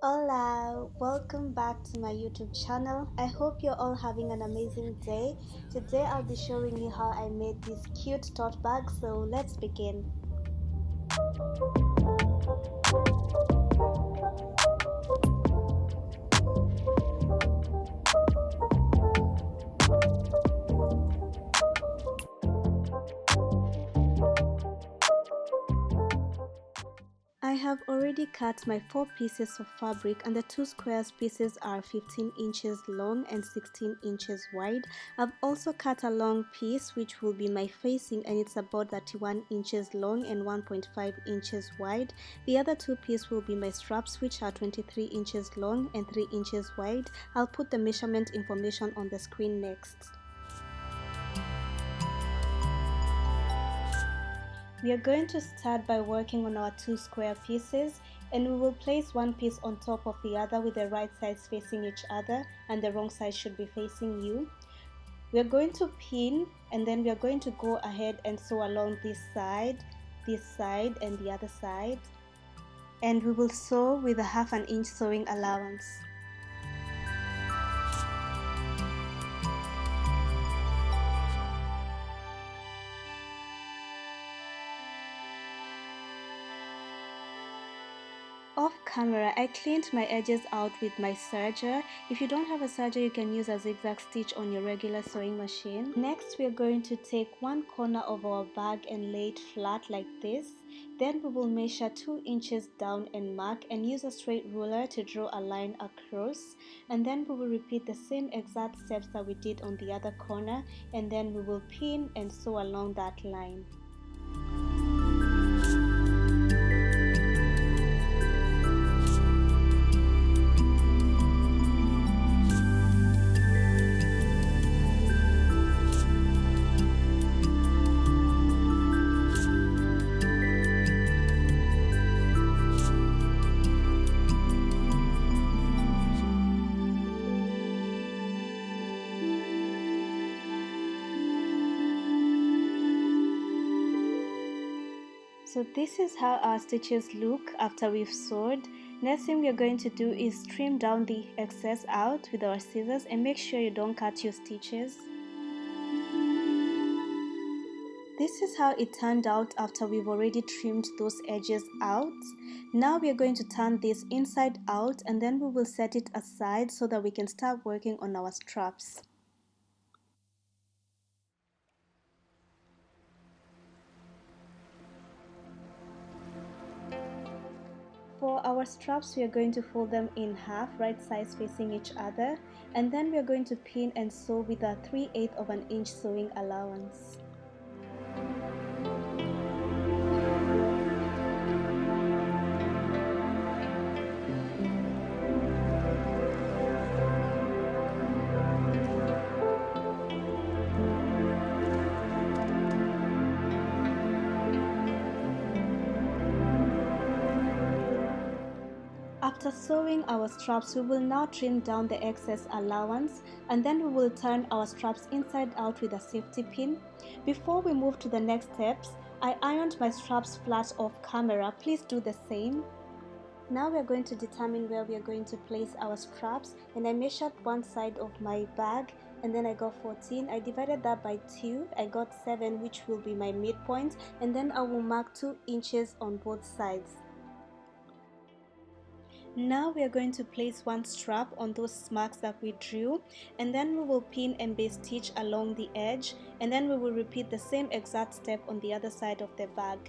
Hola, welcome back to my YouTube channel. I hope you're all having an amazing day. Today I'll be showing you how I made this cute tote bag, so let's begin. I have already cut my 4 pieces of fabric, and the 2 squares pieces are 15 inches long and 16 inches wide. I've also cut a long piece which will be my facing, and it's about 31 inches long and 1.5 inches wide. The other 2 pieces will be my straps, which are 23 inches long and 3 inches wide. I'll put the measurement information on the screen next. We are going to start by working on our 2 square pieces, and we will place one piece on top of the other with the right sides facing each other and the wrong side should be facing you. We are going to pin, and then we are going to go ahead and sew along this side, and the other side, and we will sew with a 1/2 inch sewing allowance. Off camera, I cleaned my edges out with my serger. If you don't have a serger, you can use a zigzag stitch on your regular sewing machine. Next, we are going to take one corner of our bag and lay it flat like this. Then we will measure 2 inches down and mark, and use a straight ruler to draw a line across. And then we will repeat the same exact steps that we did on the other corner, and then we will pin and sew along that line. So this is how our stitches look after we've sewed. Next thing we are going to do is trim down the excess out with our scissors, and make sure you don't cut your stitches. This is how it turned out after we've already trimmed those edges out. Now we are going to turn this inside out, and then we will set it aside so that we can start working on our straps. For our straps, we are going to fold them in half, right sides facing each other, and then we are going to pin and sew with a 3/8 of an inch sewing allowance. After sewing our straps, we will now trim down the excess allowance, and then we will turn our straps inside out with a safety pin. Before we move to the next steps, I ironed my straps flat off camera. Please do the same. Now we are going to determine where we are going to place our straps, and I measured one side of my bag, and then I got 14. I divided that by 2. I got 7, which will be my midpoint, and then I will mark 2 inches on both sides. Now we are going to place one strap on those marks that we drew, and then we will pin and base stitch along the edge, and then we will repeat the same exact step on the other side of the bag.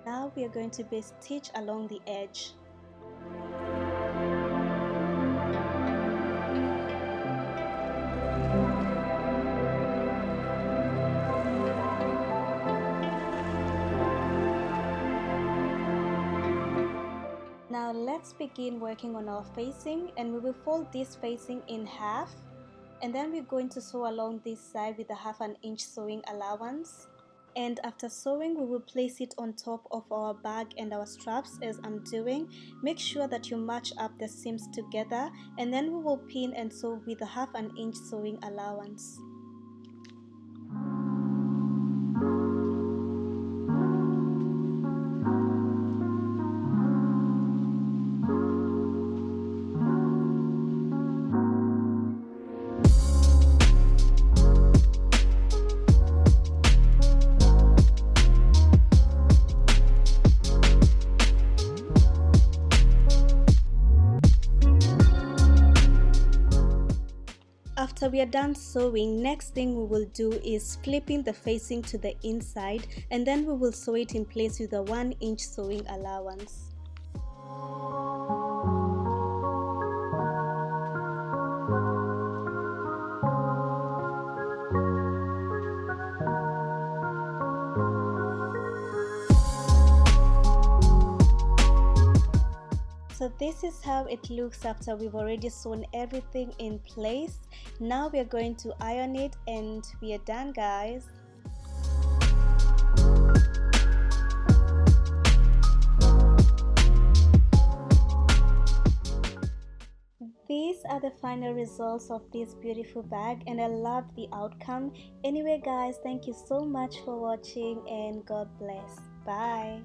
Now we are going to base stitch along the edge. Now let's begin working on our facing, and we will fold this facing in half, and then we're going to sew along this side with a 1/2 inch sewing allowance. And after sewing, we will place it on top of our bag and our straps as I'm doing. Make sure that you match up the seams together, and then we will pin and sew with a 1/2 inch sewing allowance. So we are done sewing. Next thing we will do is flipping the facing to the inside, and then we will sew it in place with a 1-inch sewing allowance. So this is how it looks after we've already sewn everything in place. Now we are going to iron it and we are done, guys. These are the final results of this beautiful bag and I love the outcome. Anyway guys, thank you so much for watching and God bless. Bye.